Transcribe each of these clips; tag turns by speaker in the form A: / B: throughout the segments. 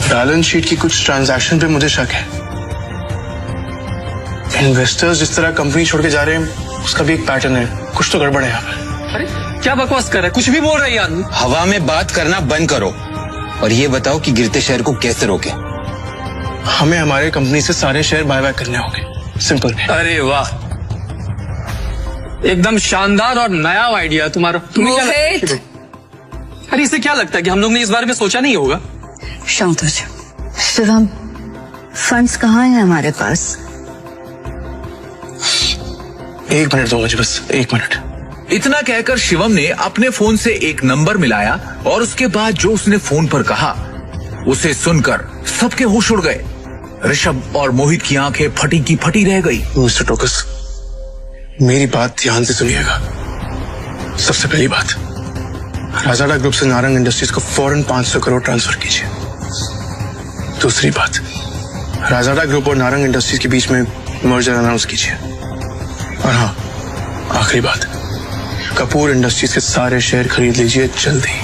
A: Balance sheet की कुछ transaction पे मुझे शक है। इन्वेस्टर्स जिस तरह कंपनी छोड़ के जा रहे हैं उसका भी एक पैटर्न है। कुछ तो गड़बड़ है यहाँ पर।
B: अरे क्या बकवास कर रहा है, कुछ भी बोल रहा है यार।
C: हवा में बात करना बंद करो और ये बताओ कि गिरते शेयर को कैसे रोके।
A: हमें हमारे कंपनी से सारे शेयर बाय बैक करने होंगे, सिंपल।
B: अरे वाह, एकदम शानदार और नया आइडिया तुम्हारा। तुम्हें क्या लगता है? अरे इसे क्या लगता है कि हम लोग ने इस बारे में सोचा नहीं होगा?
D: शांत हो जाओ शिवम, फंड्स कहाँ हैं हमारे पास?
A: 1 मिनट दो मुझे, बस 1 मिनट।
E: इतना कहकर शिवम ने अपने फोन से एक नंबर मिलाया और उसके बाद जो उसने फोन पर कहा उसे सुनकर सबके होश उड़ गए। ऋषभ और मोहित की आंखें फटी की फटी रह गई।
A: मिस्टर टोकस, मेरी बात ध्यान से सुनिएगा। सबसे पहली बात, राजाडा ग्रुप से नारंग इंडस्ट्रीज को फौरन 500 करोड़ ट्रांसफर कीजिए। दूसरी बात, राजाडा ग्रुप और नारंग इंडस्ट्रीज के बीच में मर्जर अनाउंस कीजिए। और हाँ, आखिरी बात, कपूर इंडस्ट्रीज के सारे शेयर खरीद लीजिए जल्दी।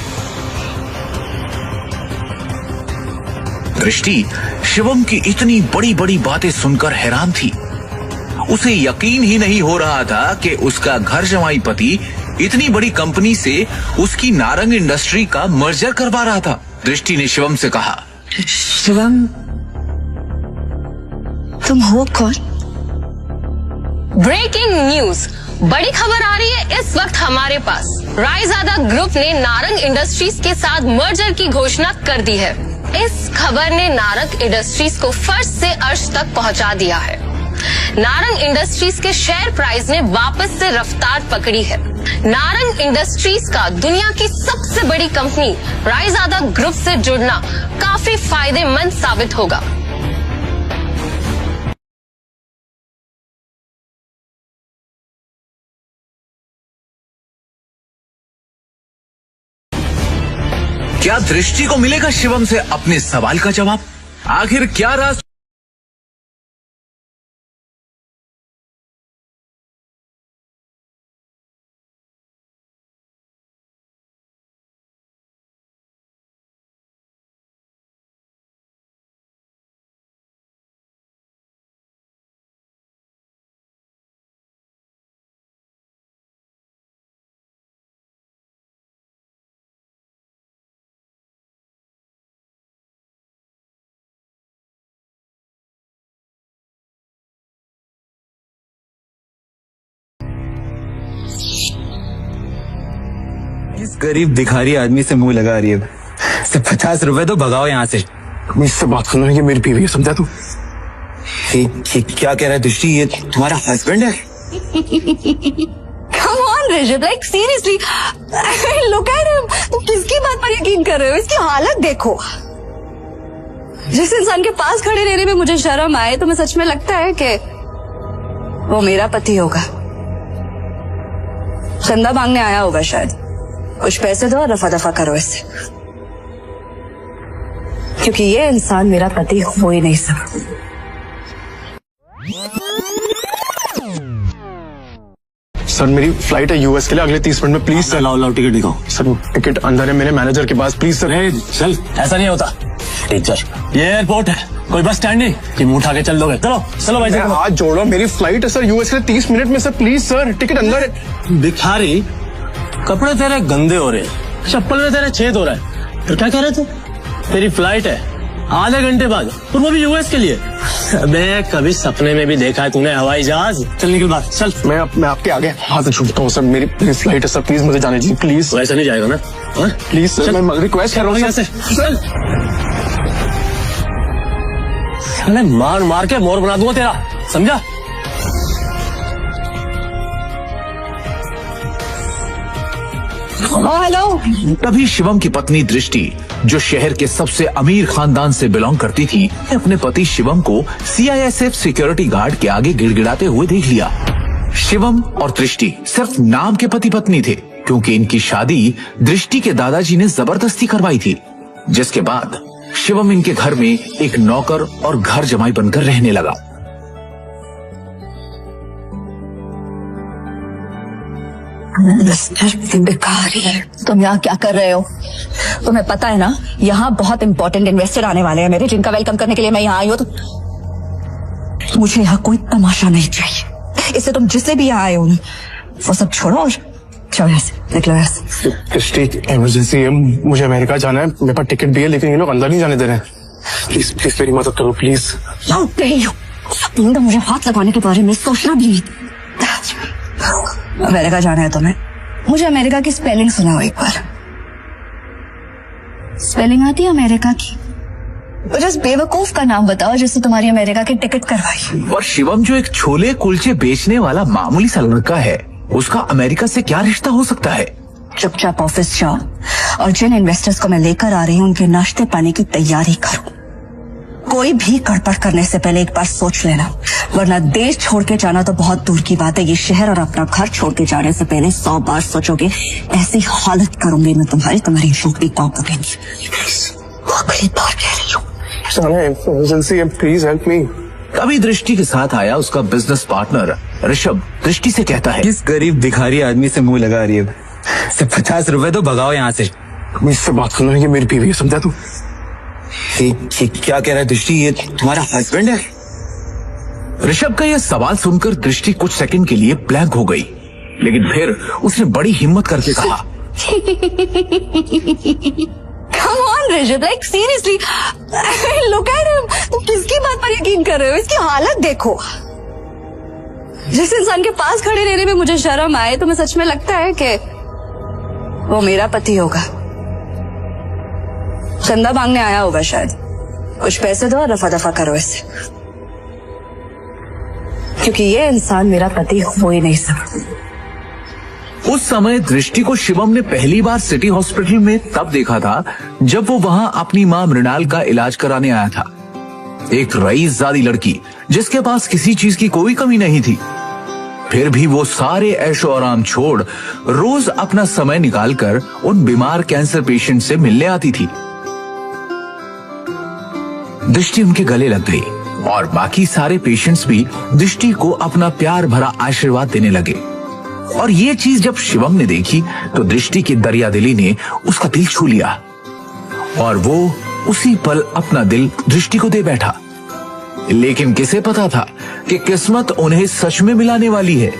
E: दृष्टि शिवम की इतनी बड़ी बड़ी बातें सुनकर हैरान थी। उसे यकीन ही नहीं हो रहा था कि उसका घर जमाई पति इतनी बड़ी कंपनी से उसकी नारंग इंडस्ट्री का मर्जर करवा रहा था। दृष्टि ने शिवम से कहा,
D: शिवम तुम हो कौन?
F: ब्रेकिंग न्यूज, बड़ी खबर आ रही है इस वक्त हमारे पास। रायजादा ग्रुप ने नारंग इंडस्ट्रीज के साथ मर्जर की घोषणा कर दी है। इस खबर ने नारंग इंडस्ट्रीज को फर्श से अर्श तक पहुंचा दिया है। नारंग इंडस्ट्रीज के शेयर प्राइस ने वापस से रफ्तार पकड़ी है। नारंग इंडस्ट्रीज का दुनिया की सबसे बड़ी कंपनी रायजादा ग्रुप से जुड़ना काफी फायदेमंद साबित होगा।
E: क्या दृष्टि को मिलेगा शिवम से अपने सवाल का जवाब? आखिर क्या राज
C: इस गरीब भिखारी आदमी से मुंह लगा रही है। सिर्फ 50 रुपए तो भगाओ यहाँ से।
A: मुझसे बात करना, ये मेरी बीवी है, समझा तू?
C: क्या कह रहा है दृष्टि, ये तुम्हारा हस्बैंड है?
D: Come on Rishabh, like seriously, look at him. तुम किसकी बात पर यकीन कर रहे हो? इसकी हालत देखो। जिस इंसान के पास खड़े रहने में मुझे शर्म आए, तो मैं सच में लगता है कि वो मेरा पति होगा। चंदा मांगने आया होगा शायद। कुछ पैसे दो और रफा दफा करो इससे, क्योंकि ये इंसान मेरा पति हो ही नहीं सकता।
A: सर मेरी फ्लाइट है यूएस के लिए अगले 30 मिनट में, प्लीज सर।
G: लाओ टिकट दिखाओ।
A: सर टिकट अंदर है मेरे मैनेजर के पास, प्लीज सर।
G: चल, ऐसा नहीं होता। चल, ये एयरपोर्ट है, कोई बस स्टैंड नहीं कि मुंह उठा के चल दोगे। चलो चलो भाई,
A: हाथ जोड़ो, मेरी फ्लाइट है सर यूएस के लिए 30 मिनट में सर, प्लीज सर। टिकट अंदर है।
G: भिखारी, कपड़े तेरे गंदे हो रहे हैं, चप्पल में तेरे छेद हो रहा है, फिर क्या कह रहे थे? तेरी फ्लाइट है आधे घंटे बाद, और वो भी यूएस के लिए। अबे कभी सपने में भी देखा है तूने हवाई जहाज? चल निकल बाहर, चल।
A: मैं आपके आगे हाथ जोड़ता हूँ सर, मेरी फ्लाइट है सर, प्लीज मुझे जाने दीजिए प्लीज।
G: ऐसा नहीं जाएगा ना?
A: प्लीज सर, मैं रिक्वेस्ट कर रहा हूँ सर।
G: चल, मार मार के मोर बना दूंगा तेरा, समझा?
D: हेलो।
E: तभी शिवम की पत्नी दृष्टि, जो शहर के सबसे अमीर खानदान से बिलोंग करती थी, अपने पति शिवम को सीआईएसएफ सिक्योरिटी गार्ड के आगे गिड़गिड़ाते हुए देख लिया। शिवम और दृष्टि सिर्फ नाम के पति पत्नी थे, क्योंकि इनकी शादी दृष्टि के दादाजी ने जबरदस्ती करवाई थी, जिसके बाद शिवम इनके घर में एक नौकर और घर जमाई बनकर रहने लगा।
D: मिस्टर भिखारी, तुम यहाँ क्या कर रहे हो? तुम्हें पता है ना, यहाँ बहुत इंपॉर्टेंट इन्वेस्टर आने वाले हैं मेरे, जिनका वेलकम करने के लिए मैं यहाँ आई हूँ। तो मुझे यहाँ कोई तमाशा नहीं चाहिए। इससे तुम जिससे भी यहाँ आए हो वो सब छोड़ो और चलो यहाँ से, निकलो यहाँ से।
A: दृष्टि, इमरजेंसी है, मुझे अमेरिका जाना है, मेरे पास टिकट भी है, लेकिन ये लोग अंदर नहीं जाने दे रहे हैं। प्लीज प्लीज मेरी मदद करो प्लीज।
D: तुम तो मुझे हाथ लगाने के बारे में सोचना भी नहीं। अमेरिका जाना है तुम्हें? मुझे अमेरिका की स्पेलिंग सुनाओ एक बार। स्पेलिंग आती है अमेरिका की? जिस बेवकूफ का नाम बताओ जिससे तुम्हारी अमेरिका की टिकट करवाई।
E: और शिवम जो एक छोले कुलचे बेचने वाला मामूली सा लड़का है, उसका अमेरिका से क्या रिश्ता हो सकता है?
D: चुपचाप ऑफिस जाओ और जिन इन्वेस्टर्स को मैं लेकर आ रही हूँ उनके नाश्ते पानी की तैयारी करो। कोई भी गड़बड़ करने से पहले एक बार सोच लेना, वरना देश छोड़ के जाना तो बहुत दूर की बात है, ये शहर और अपना घर छोड़ के जाने से पहले 100 बार सोचोगे। ऐसी हालत करूंगी मैं तुम्हारी नौकरी पाओगे। आखिरी बार कह रही हूँ।
A: इमरजेंसी है, प्लीज हेल्प मी।
E: तभी दृष्टि के साथ आया उसका बिजनेस पार्टनर ऋषभ। दृष्टि से कहता है,
C: किस गरीब भिखारी आदमी से मुंह लगा रही है? सिर्फ 50 रुपए तो भगाओ यहाँ से।
A: इससे बात करना, ये मेरी बीवी है, समझा तू?
C: ये क्या कह रहा है दृष्टि? ये तुम्हारा हस्बैंड है?
E: ऋषभ का यह सवाल सुनकर दृष्टि कुछ सेकंड के लिए ब्लैंक हो गई, लेकिन फिर उसने बड़ी हिम्मत करके कहा,
D: Come on Rishabh, like seriously, look at him. तुम किसकी बात पर यकीन कर रहे हो? इसकी हालत देखो। जिस इंसान के पास खड़े रहने में मुझे शर्म आए, तुम्हें सच में लगता है कि वो मेरा पति होगा? चंदा मांगने आया होगा शायद। कुछ पैसे दो और रफा दफा करो इससे, क्योंकि ये इंसान मेरा पति हो ही नहीं सकता।
E: उस समय दृष्टि को शिवम ने पहली बार सिटी हॉस्पिटल में तब देखा था जब वो वहां अपनी मां मृणाल का इलाज कराने आया था। एक रईसजादी लड़की जिसके पास किसी चीज की कोई कमी नहीं थी, फिर भी वो सारे ऐशो आराम छोड़ रोज अपना समय निकालकर उन बीमार कैंसर पेशेंट से मिलने आती थी। दृष्टि उनके गले लग गई और बाकी सारे पेशेंट्स भी दृष्टि को अपना प्यार भरा आशीर्वाद देने लगे। और ये चीज जब शिवम ने देखी तो दृष्टि की दरियादिली ने उसका दिल छू लिया और वो उसी पल अपना दिल दृष्टि को दे बैठा। लेकिन किसे पता था कि किस्मत उन्हें सच में मिलाने वाली है।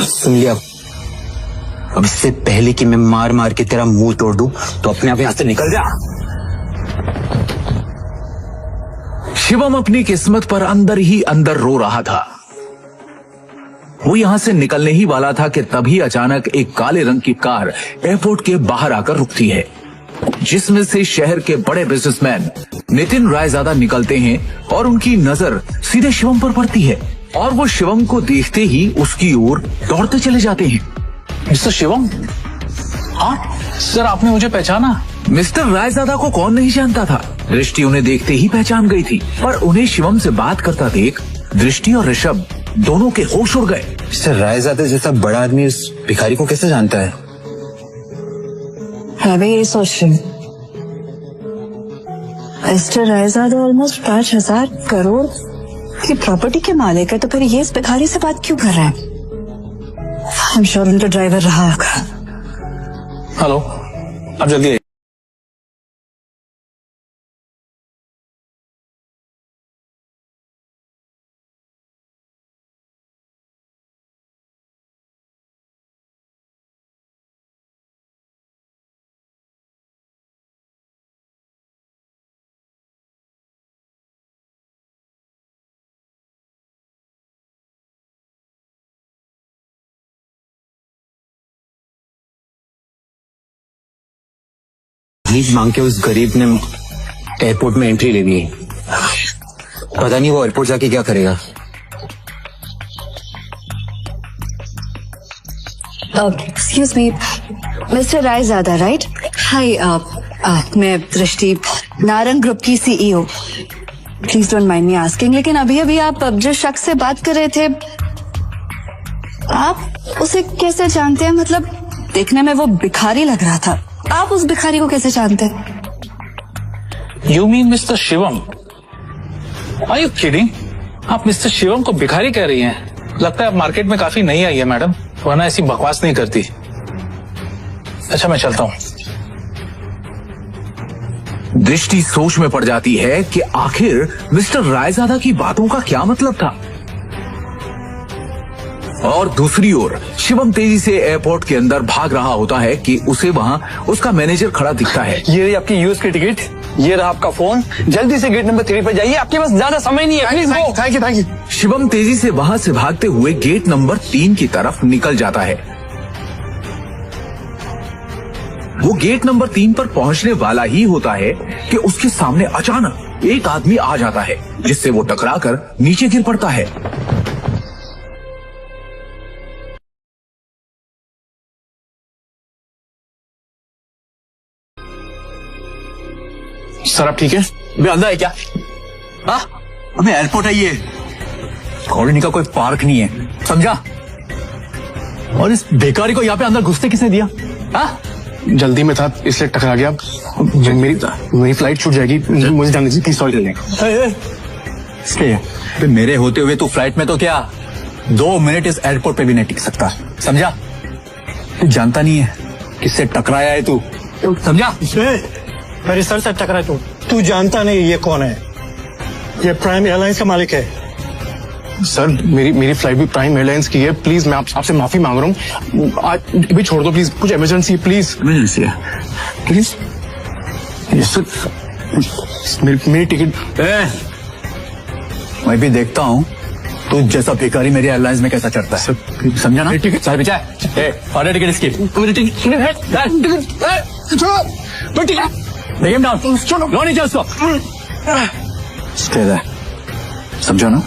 C: सुन लिया, अब इससे पहले कि मैं मार मार के तेरा मुंह तोड़ दूं तो अपने आप यहां से निकल जा।
E: शिवम अपनी किस्मत पर अंदर ही अंदर रो रहा था। वो यहां से निकलने ही वाला था कि तभी अचानक एक काले रंग की कार एयरपोर्ट के बाहर आकर रुकती है, जिसमें से शहर के बड़े बिजनेसमैन नितिन रायजादा निकलते हैं और उनकी नजर सीधे शिवम पर पड़ती है और वो शिवम को देखते ही उसकी ओर दौड़ते चले जाते हैं।
B: मिस्टर शिवम? हाँ सर, आपने मुझे पहचाना?
E: मिस्टर रायजादा को कौन नहीं जानता था। दृष्टि उन्हें देखते ही पहचान गई थी, पर उन्हें शिवम से बात करता देख दृष्टि और ऋषभ दोनों के होश उड़ गए।
C: मिस्टर रायजादा जैसा बड़ा आदमी उस भिखारी को कैसे जानता है?
D: मैं भी यही सोच रही हूँ। मिस्टर रायजादा ऑलमोस्ट 5,000 करोड़ की प्रॉपर्टी के मालिक है, तो फिर ये इस भिखारी से बात क्यों कर रहा है? I'm sure उनका ड्राइवर रहा होगा।
B: हेलो, आप जल्दी आइए।
C: भीख मांग के उस गरीब ने एयरपोर्ट में एंट्री ले ली। पता नहीं वो एयरपोर्ट जाके क्या करेगा।
D: Excuse me, mister Raizada right? Hi, मैं दृष्टि, नारंग ग्रुप की CEO. Please don't mind me asking, लेकिन अभी अभी आप जिस शख्स से बात कर रहे थे, आप उसे कैसे जानते हैं? मतलब देखने में वो भिखारी लग रहा था, आप उस भिखारी को कैसे जानते हैं?
B: You mean mister Shivam? Are you kidding? आप मिस्टर शिवम को भिखारी कह रही हैं? लगता है आप मार्केट में काफी नई आई है मैडम, वरना ऐसी बकवास नहीं करती। अच्छा मैं चलता हूँ।
E: दृष्टि सोच में पड़ जाती है कि आखिर मिस्टर रायजादा की बातों का क्या मतलब था। और दूसरी ओर शिवम तेजी से एयरपोर्ट के अंदर भाग रहा होता है कि उसे वहां उसका मैनेजर खड़ा दिखता है।
B: ये रही आपकी यूएस की टिकट, ये रहा आपका फोन, जल्दी से गेट नंबर 3 पर जाइए, आपके पास ज्यादा समय नहीं है। Please go. Thank you.
E: Shivam तेजी से वहां से भागते हुए गेट नंबर 3 की तरफ निकल जाता है। वो गेट नंबर 3 पर पहुंचने वाला ही होता है कि उसके सामने अचानक एक आदमी आ जाता है, जिससे वो टकराकर नीचे गिर पड़ता है।
A: सर आप ठीक है?
G: अबे अंधा है क्या? हाँ, हमें एयरपोर्ट है ये, कॉलोनी का कोई पार्क नहीं है, समझा? और इस बेकारी को यहाँ पे अंदर घुसते किसने दिया? हाँ?
A: जल्दी में था इसलिए टकरा गया। मेरी फ्लाइट छूट जाएगी, मुझे जाने दीजिए प्लीज। सॉरी।
G: इसलिए मेरे होते हुए तू फ्लाइट में तो क्या 2 मिनट इस एयरपोर्ट पे भी नहीं टिक सकता, समझा? तू जानता नहीं है किससे टकराया है तू, समझा?
H: मेरे सर से टकरा तू जानता नहीं ये कौन है? ये प्राइम एयरलाइंस का मालिक है।
A: सर मेरी फ्लाइट भी प्राइम एयरलाइंस की है, प्लीज मैं आपसे माफी मांग रहा हूँ। आज भी छोड़ दो प्लीज, कुछ इमरजेंसी है प्लीज।
G: इमरजेंसी है
A: प्लीज। मेरी टिकट।
G: मैं भी देखता हूँ तू जैसा भिखारी मेरी एयरलाइंस में कैसा चढ़ता है, समझा ना? टिकट सारे बेचा है, टिकट इसकी। Take him down. लो नीचे उसको। Stay there. समझो ना?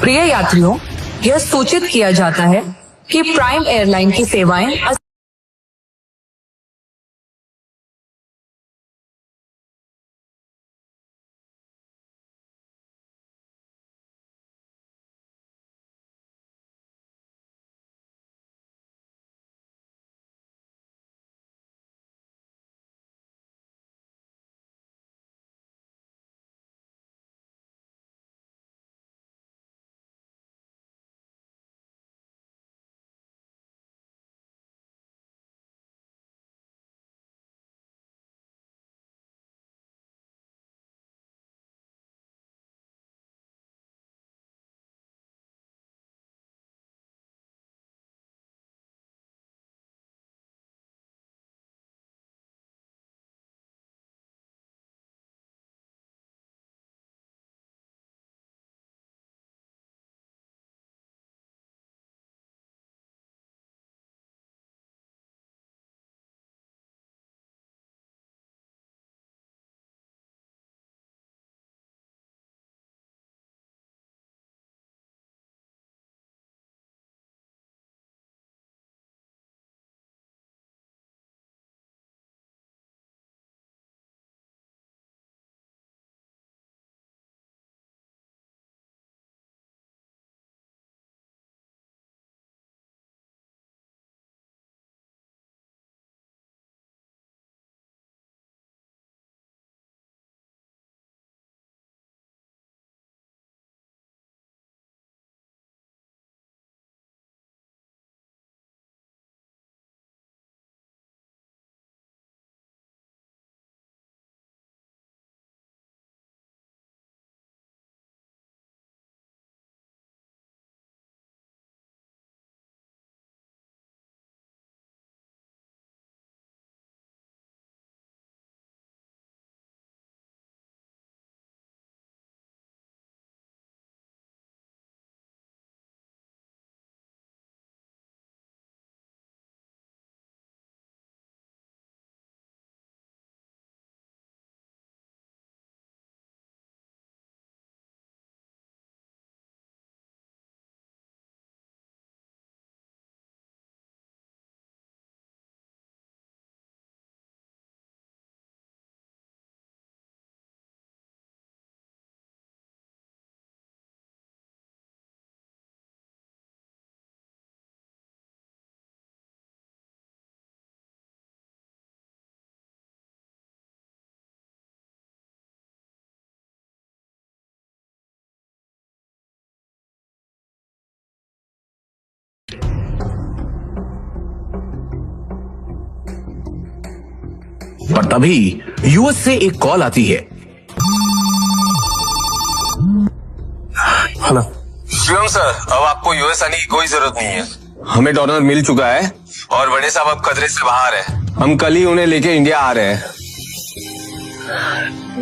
I: प्रिय यात्रियों, यह सूचित किया जाता है कि प्राइम एयरलाइन की सेवाएं
E: पर तभी यूएस से एक कॉल आती है।
A: हेलो
J: शिवम सर, अब आपको यूएस आने की कोई जरूरत नहीं है। हमें डोनर मिल चुका है और बड़े साहब अब खतरे से बाहर है। हम कल ही उन्हें लेके इंडिया आ रहे हैं।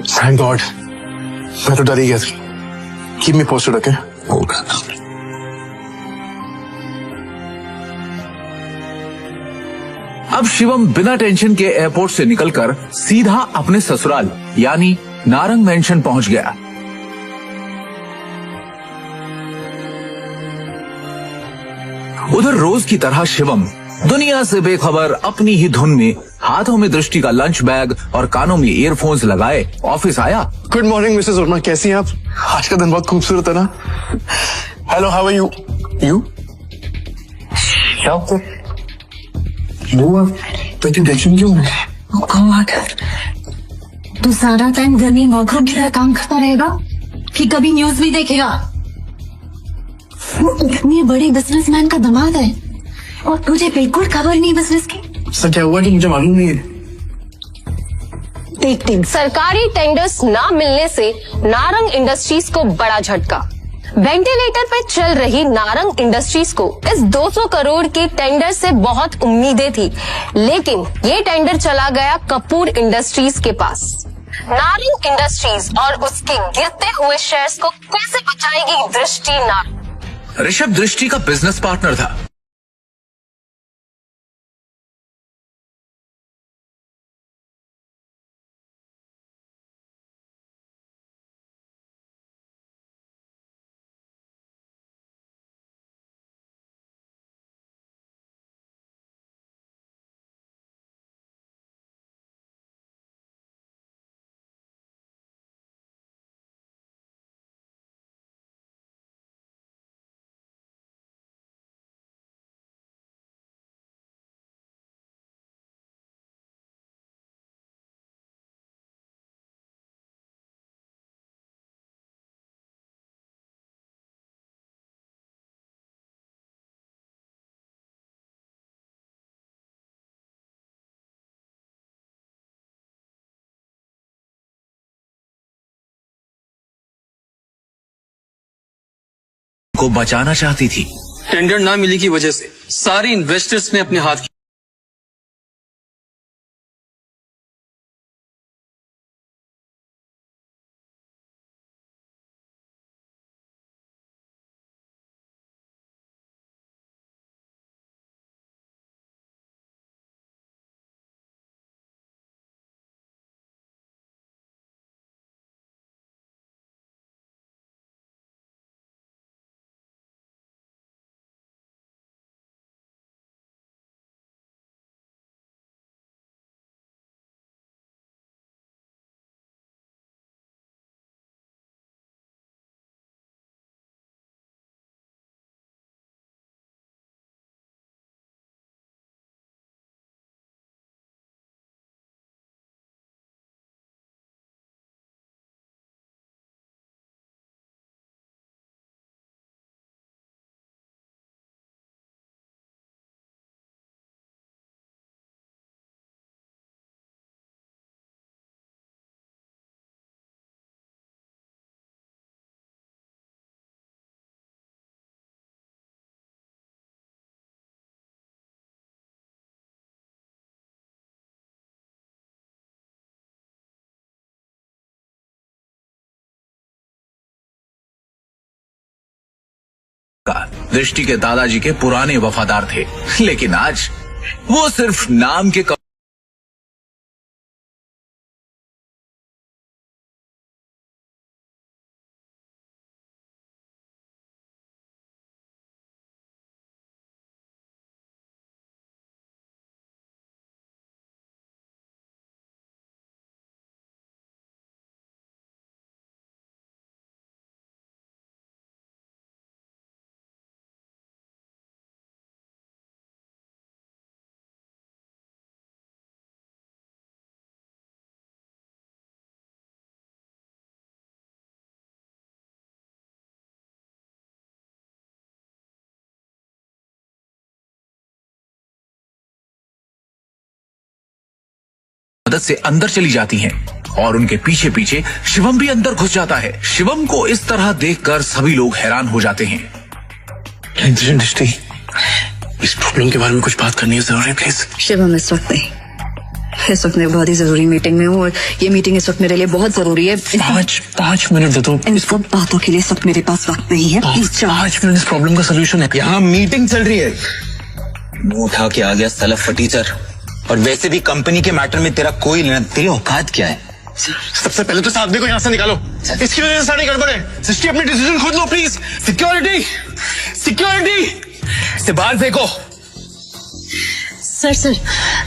A: थैंक गॉड, मैं तो डर ही गया था। Keep me posted, okay?
E: अब शिवम बिना टेंशन के एयरपोर्ट से निकलकर सीधा अपने ससुराल यानी नारंग मेंशन पहुंच गया। उधर रोज की तरह शिवम दुनिया से बेखबर अपनी ही धुन में हाथों में दृष्टि का लंच बैग और कानों में ईयरफोन्स लगाए ऑफिस आया।
A: गुड मॉर्निंग मिसेस वर्मा, कैसी हैं आप? आज का दिन बहुत खूबसूरत है ना? Hello, how are you? You तो इतनी टेंशन क्यों है?
D: तू सारा टाइम घर में वर्करूम की तरह काम करता रहेगा कि कभी न्यूज भी देखेगा? वो इतने बड़े बिजनेसमैन का दामाद है और तुझे बिल्कुल खबर नहीं बिजनेस की।
A: सर क्या हुआ कि मुझे मालूम नहीं है।
D: देखते
F: सरकारी टेंडर्स ना मिलने से नारंग इंडस्ट्रीज को बड़ा झटका। वेंटिलेटर पे चल रही नारंग इंडस्ट्रीज को इस 200 करोड़ के टेंडर से बहुत उम्मीदें थी, लेकिन ये टेंडर चला गया कपूर इंडस्ट्रीज के पास। नारंग इंडस्ट्रीज और उसके गिरते हुए शेयर्स को कैसे बचाएगी दृष्टि नारंग?
E: ऋषभ दृष्टि का बिजनेस पार्टनर था। को बचाना चाहती थी।
K: टेंडर ना मिली की वजह से सारे इन्वेस्टर्स ने अपने हाथ
E: दृष्टि के दादाजी के पुराने वफादार थे, लेकिन आज वो सिर्फ नाम के मदद से अंदर चली जाती हैं और उनके पीछे पीछे शिवम भी अंदर घुस जाता है। शिवम को इस तरह देखकर सभी लोग हैरान हो जाते हैं।
A: दृष्टि, इस प्रॉब्लम के बारे में कुछ बात करनी है जरूरी, प्लीज।
D: शिवम, इस वक्त नहीं, इस वक्त मैं बहुत ही जरूरी मीटिंग में हूँ और ये मीटिंग इस वक्त मेरे लिए बहुत जरूरी है।
A: 5 मिनट दे दो।
D: इन सब बातों के लिए इस वक्त मेरे पास वक्त नहीं है।
A: 5 मिनट, इस प्रॉब्लम का सोल्यूशन है।
C: यहाँ मीटिंग चल रही है। मुंह उठा के आ गया साला फटीचर। और वैसे भी कंपनी के मैटर में तेरा कोई लेना, तेरी औकात क्या है?
A: सबसे पहले तो साधवी को यहाँ से निकालो, इसकी वजह से सारी गड़बड़ है। सृष्टि, अपनी डिसीजन खुद लो प्लीज। सिक्योरिटी से बाहर फेंको।
F: सर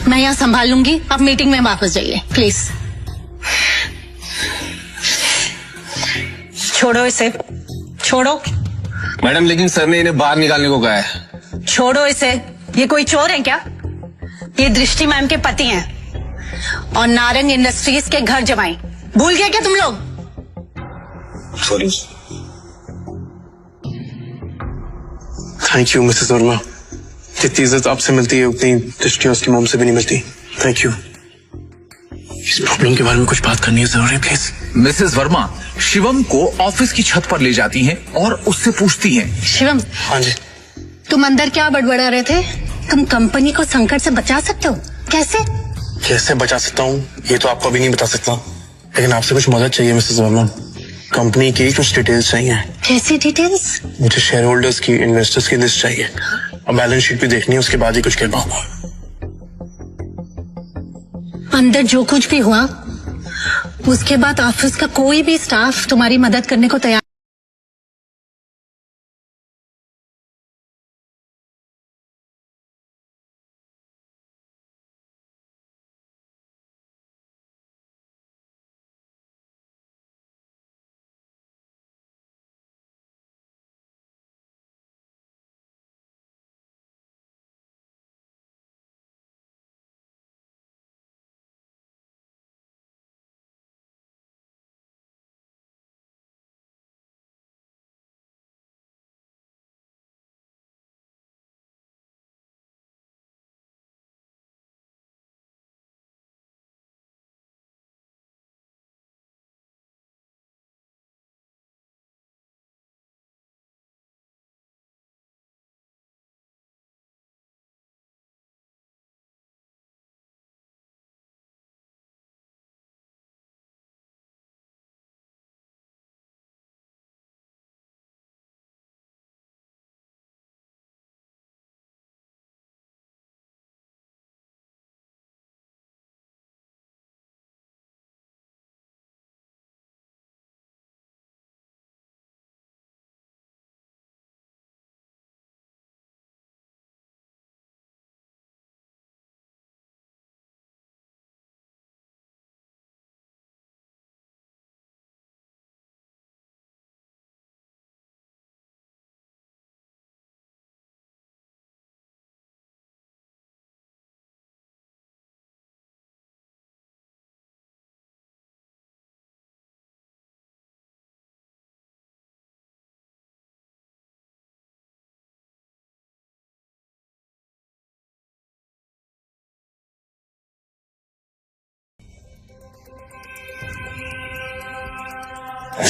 F: मैं यहाँ संभाल लूंगी, आप मीटिंग में वापस जाइए प्लीज।
L: छोड़ो इसे, छोड़ो।
J: मैडम, लेकिन सर ने इन्हें बाहर निकालने को कहा है।
L: छोड़ो इसे, ये कोई चोर है क्या? ये दृष्टि मैम के पति हैं और नारंग इंडस्ट्रीज के घर जमाई। भूल गए क्या तुम लोग?
A: Sorry. Thank you Mrs Verma. जितनी इज्जत आपसे मिलती है उतनी दृष्टि उसकी मॉम से भी नहीं मिलती। Thank you. इस प्रॉब्लम के बारे में कुछ बात करनी है जरूरी, प्लीज।
E: मिसेस वर्मा शिवम को ऑफिस की छत पर ले जाती हैं और उससे पूछती हैं।
F: शिवम।
A: हाँ जी।
F: तुम अंदर क्या बड़बड़ा रहे थे? तुम कंपनी को संकट से बचा सकते हो, कैसे
A: बचा सकता हूँ ये तो आपको अभी नहीं बता सकता, लेकिन आपसे कुछ मदद चाहिए मिसेस वर्मा। कंपनी की कुछ डिटेल्स चाहिए।
F: कैसी डिटेल्स?
A: मुझे शेयर होल्डर्स की, इन्वेस्टर्स की लिस्ट चाहिए और बैलेंस शीट भी देखनी है, उसके बाद ही कुछ कह पाऊंगा।
F: अंदर जो कुछ भी हुआ उसके बाद ऑफिस का कोई भी स्टाफ तुम्हारी मदद करने को तैयार।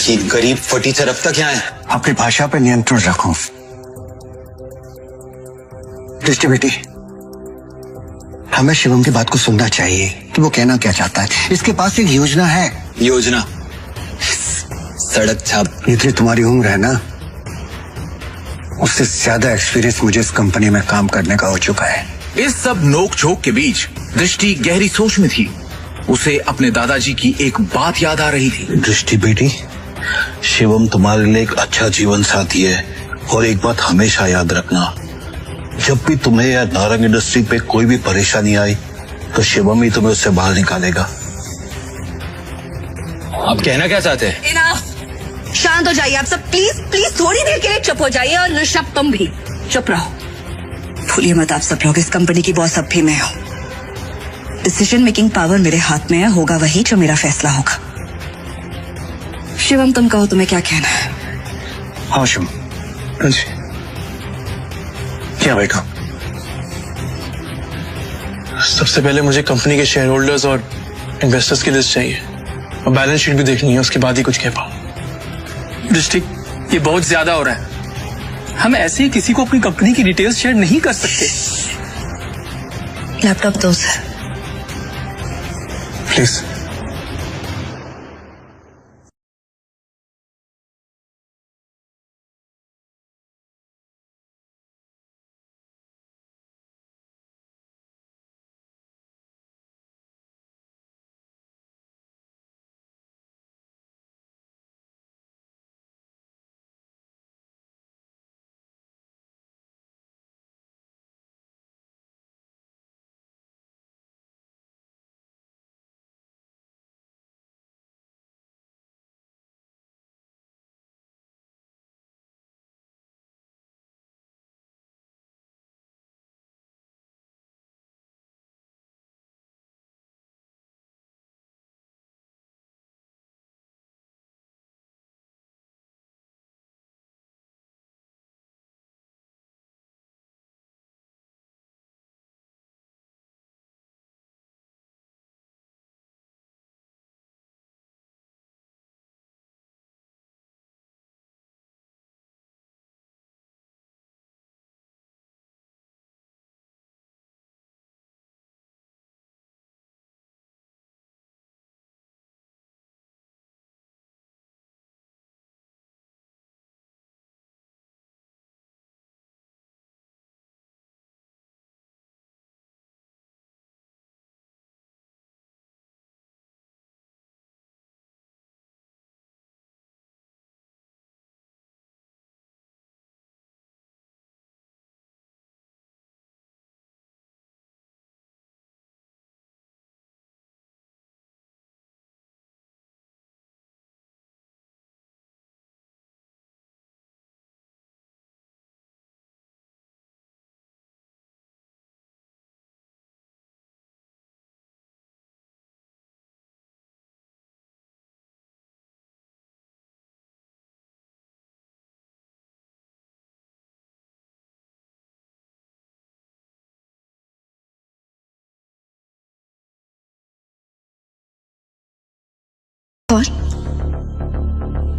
C: ये गरीब फटीचर अब तक यहाँ है।
H: अपनी भाषा पर नियंत्रण रखो। दृष्टि बेटी, हमें शिवम की बात को सुनना चाहिए कि वो कहना क्या चाहता है। इसके पास एक योजना है।
C: योजना? सड़क छाप।
H: इतनी तुम्हारी उम्र है ना, उससे ज्यादा एक्सपीरियंस मुझे इस कंपनी में काम करने का हो चुका है।
E: इस सब नोक झोंक के बीच दृष्टि गहरी सोच में थी। उसे अपने दादाजी की एक बात याद आ रही थी।
M: दृष्टि बेटी, शिवम तुम्हारे लिए एक अच्छा जीवन साथी है और एक बात हमेशा याद रखना, जब भी तुम्हें या नारंग इंडस्ट्री पे कोई भी परेशानी आई तो शिवम ही तुम्हें उससे बाहर निकालेगा।
C: आप कहना क्या चाहते हैं?
D: इनफ, शांत हो जाइए आप सब, प्लीज प्लीज थोड़ी देर के लिए चुप हो जाइए। और ऋषभ तुम भी चुप रहो। भूलिए मत आप सब लोग, इस कंपनी की बॉस अब भी मैं हूं। डिसीजन मेकिंग पावर मेरे हाथ में है, होगा वही जो मेरा फैसला होगा। शिवम तुम कहो तुम्हें क्या कहना है?
A: हाँ शिवम। हाँ जी। क्या बेटा? सबसे पहले मुझे कंपनी के शेयर होल्डर्स और इन्वेस्टर्स की लिस्ट चाहिए और बैलेंस शीट भी देखनी है, उसके बाद ही कुछ कह पाऊं।
K: दृष्टि, ये बहुत ज्यादा हो रहा है। हम ऐसे ही किसी को अपनी कंपनी की डिटेल्स शेयर नहीं कर सकते।
D: लैपटॉप दो सर।
A: प्लीज।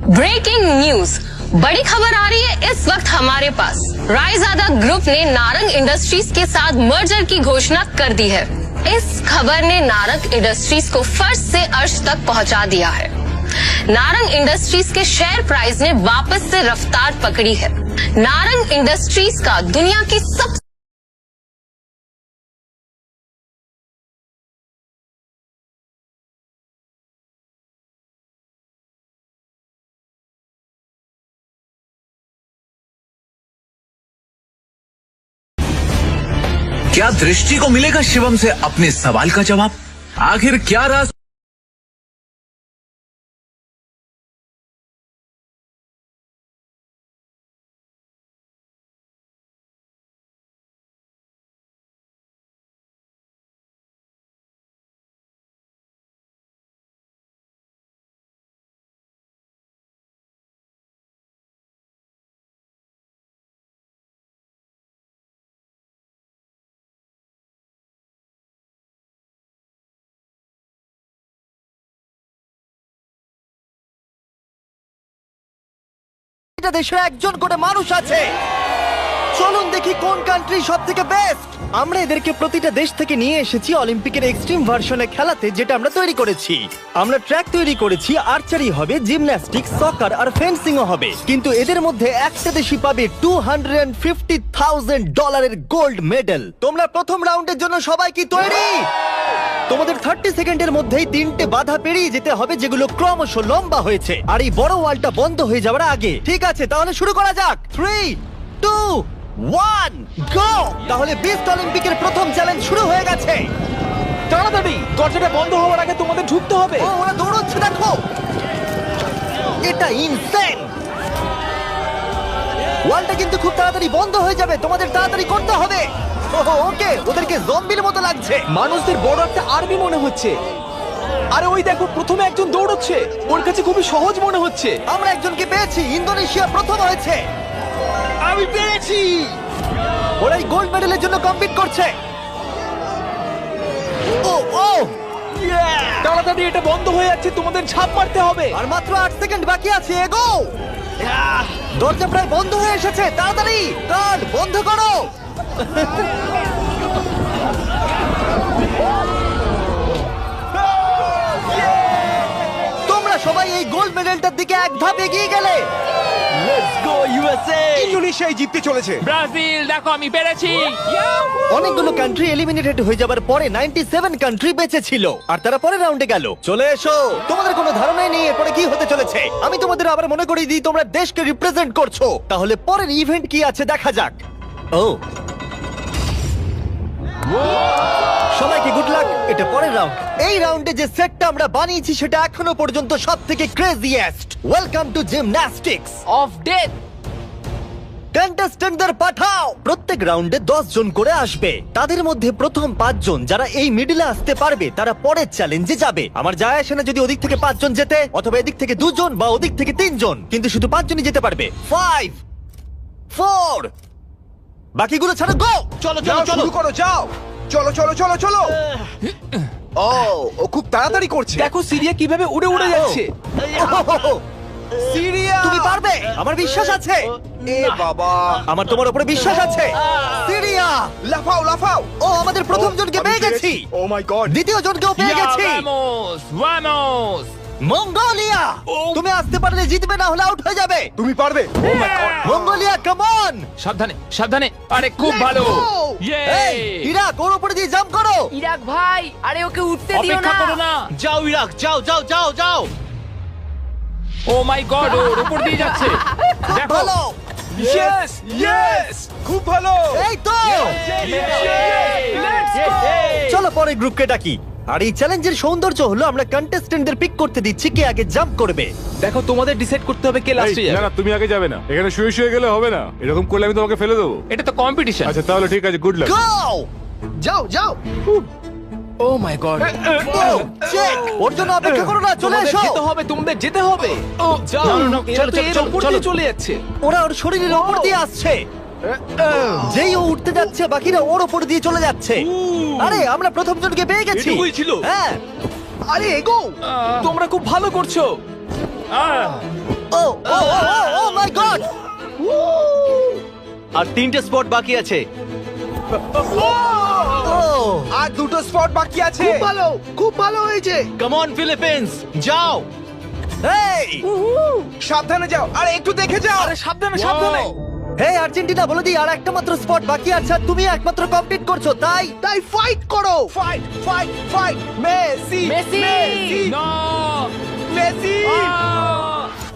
F: ब्रेकिंग न्यूज, बड़ी खबर आ रही है इस वक्त हमारे पास। रायजादा ग्रुप ने नारंग इंडस्ट्रीज के साथ मर्जर की घोषणा कर दी है। इस खबर ने नारंग इंडस्ट्रीज को फर्श से अर्श तक पहुंचा दिया है। नारंग इंडस्ट्रीज के शेयर प्राइस ने वापस से रफ्तार पकड़ी है। नारंग इंडस्ट्रीज का दुनिया की सबसे
E: क्या दृष्टि को मिलेगा शिवम से अपने सवाल का जवाब? आखिर क्या राज
N: এটা দেশের একজন করে মানুষ আছে। চলুন দেখি কোন কান্ট্রি সবথেকে বেস্ট। আমরা এদেরকে প্রতিটা দেশ থেকে নিয়ে এসেছি অলিম্পিকের এক্সট্রিম ভার্সনে খেলাতে, যেটা আমরা তৈরি করেছি। আমরা ট্র্যাক তৈরি করেছি, আর্চারি হবে, জিমন্যাস্টিক্স, সকার আর ফেন্সিংও হবে। কিন্তু এদের মধ্যে একটা দেশই পাবে $250,000 গোল্ড মেডেল। তোমরা প্রথম রাউন্ডের জন্য সবাই কি তৈরি? তোমাদের 30 সেকেন্ডের মধ্যেই 3টে বাধা পেরিয়ে যেতে হবে, যেগুলো ক্রমশ লম্বা হয়েছে, আর এই বড় ওয়ালটা বন্ধ হয়ে যাওয়ার আগে। ঠিক আছে, তাহলে শুরু করা যাক। 3, 2, 1, গো! তাহলে বিস্ট অলিম্পিকের প্রথম চ্যালেঞ্জ শুরু হয়ে গেছে। তাড়াতাড়ি, দরজাটা বন্ধ হওয়ার আগে তোমাদের ঢুকতে হবে। ওরা দৌড়চ্ছে, দেখো, এটা ইনসেন। ওয়ালটা কিন্তু খুব তাড়াতাড়ি বন্ধ হয়ে যাবে, তোমাদের তাড়াতাড়ি করতে হবে। ওকে, ওদেরকে জম্বির মতো লাগছে। মানুষদের বড় একটা আর্মি মনে হচ্ছে। আরে ওই দেখো, প্রথমে একজন দৌড়চ্ছে, ওর কাছে খুবই সহজ মনে হচ্ছে। আমরা একজনকে পেয়েছি, ইন্দোনেশিয়া প্রথম হয়েছে। আমি পেরেছি। ওরাই গোল্ড মেডেলের জন্য কম্পিট করছে। ও ও
O: তাড়াতাড়ি এটা বন্ধ হয়ে যাচ্ছে, তোমাদের ঝাঁপ মারতে হবে।
N: আর মাত্র 8 সেকেন্ড বাকি আছে, এগো। দরজা প্রায় বন্ধ হয়ে এসেছে, তাড়াতাড়ি কার্ড বন্ধ করো। তোমরা সবাই এই গোল্ড মেডেলটার দিকে এক ধাপ এগিয়ে গেলে। Let's go USA.
O: ইন্দোনেশিয়ায় জিততে চলেছে। ব্রাজিল, দেখো আমি পেরেছি।
N: অনেকগুলো কান্ট্রি এলিমিনেটেড হয়ে যাবার পরে 97 কান্ট্রি বেঁচে ছিল, আর তারা পরের রাউন্ডে গেল। চলে এসো, তোমাদের কোনো ধারণাই নেই এরপরে কি হতে চলেছে। আমি তোমাদের আবার মনে করিয়ে দিই, তোমরা দেশকে রিপ্রেজেন্ট করছো। তাহলে পরের ইভেন্ট কি আছে দেখা যাক। ও সবাইকে গুড লাক, এটা পরের রাউন্ড। এই রাউন্ডে যে সেটটা আমরা বানিয়েছি সেটা এখনো পর্যন্ত সবথেকে craziest. Welcome to gymnastics
O: of death.
N: কন্টেস্টেন্টদের পাঠাও। প্রত্যেক রাউন্ডে 10 জন করে আসবে। তাদের মধ্যে প্রথম 5 জন যারা এই মিডলে আসতে পারবে তারা পরের চ্যালেঞ্জে যাবে। আমার যায় আসে না যদি ওদিক থেকে 5 জন যেতে অথবা এদিক থেকে 2 জন বা ওদিক থেকে 3 জন, কিন্তু শুধু 5 জনই যেতে পারবে। 5 4 বাকিগুলো ছাড়ো, গো।
O: চলো চলো চলো, শুরু করো, যাও। চলো চলো চলো চলো। ও খুব তাড়াতাড়ি করছে। দেখো সিরিয়া কিভাবে উড়ে উড়ে যাচ্ছে। সিরিয়া,
N: তুমি পারবে, আমার বিশ্বাস আছে।
O: এ বাবা,
N: আমার তোমার উপরে বিশ্বাস আছে। সিরিয়া,
O: লাফাও লাফাও।
N: ও আমাদের প্রথম জনকে পেয়ে গেছি।
O: ও মাই গড,
N: দ্বিতীয় জনকেও পেয়ে গেছি।
O: ভামোস।
N: মঙ্গোলিয়া, তুমি আসতে পারলে জিতবে, না হলে আউট হয়ে যাবে।
O: তুমি পারবে। ও মাই গড,
N: মঙ্গোলিয়া, কাম অন।
O: সাবধানে সাবধানে। আরে খুব ভালো।
N: এই, ইরাক, ওর উপরে দিয়ে জাম্প করো।
I: ইরাক ভাই, আরে ওকে উঠতে দিও
O: অপেক্ষা করো না।
G: যাও ইরাক, যাও যাও যাও যাও।
O: ও মাই গড, ওর উপর দিয়ে যাচ্ছে। দেখো,
N: ভালো।
O: ইয়েস ইয়েস, খুব ভালো।
N: এই তো, চলো পরে গ্রুপকে ডাকি। আর এই চ্যালেঞ্জের সৌন্দর্য হলো আমরা কন্টেস্টেন্টদের পিক করতে দিচ্ছি কে আগে জাম্প করবে।
G: দেখো তোমাদের ডিসাইড করতে হবে কে লাস্টে যাবে।
J: না তুমি আগে যাবে না, এখানে শুয়ে শুয়ে গেলে হবে না। এরকম করলে আমি তোমাকে ফেলে দেবো।
O: এটা তো কম্পিটিশন।
J: আচ্ছা তাহলে ঠিক আছে, গুড লাক।
N: গো,
O: যাও যাও। ও মাই গড,
N: চেক। ওর জন্য অপেক্ষা করো না, চলে এসো।
G: যেতে হবে, তোমাদের যেতে হবে। যাও, চলো চলো চলে যাচ্ছে।
N: ওরা ওর শরীরের উপর দিয়ে আসছে। যেই ও উঠতে যাচ্ছে বাকিরা ওর উপর দিয়ে চলে যাচ্ছে। আরে আমরা প্রথম জনকে পেয়ে গেছি।
G: এটুকুই ছিল।
N: হ্যাঁ,
O: আরে এগো,
G: তোমরা খুব ভালো করছো।
N: ও ও ও মাই গড।
G: আর 3টে স্পট বাকি আছে।
O: আর 2টো স্পট বাকি আছে। খুব ভালো, খুব ভালো হয়েছে।
G: কাম অন ফিলিপিন্স, যাও।
N: এই,
O: সাবধানে যাও, আরে একটু দেখে যাও।
G: আরে সাবধানে সাবধানে।
N: হে আর্জেন্টিনা, বলে দিই আর একটা মাত্র স্পট বাকি আছে, আর তুমি একমাত্র কমপ্লিট করছো, তাই
O: ফাইট করো। Fight fight fight. Messi
I: Messi.
O: No Messi.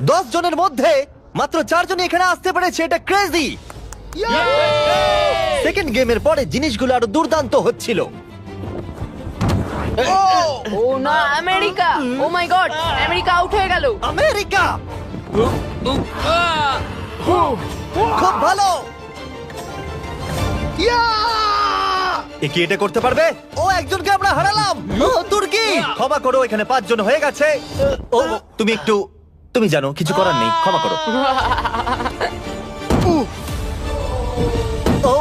N: 10 জনের মধ্যে মাত্র 4 জন এখানে আসতে পেরেছে, এটা ক্রেজি। সেকেন্ড গেমের পরে জিনিসগুলো আরো দুর্দান্ত হচ্ছিল।
I: ও না, আমেরিকা। ও মাই গড, আমেরিকা আউট হয়ে গেল।
N: আমেরিকা, খুব ভালো। এ কি এটা করতে পারবে? ও একজনকে আমরা হারালাম। ও তুর্কি, ক্ষমা করো, এখানে 5 জন হয়ে গেছে। ও তুমি জানো কিছু করার নেই, ক্ষমা করো। ও,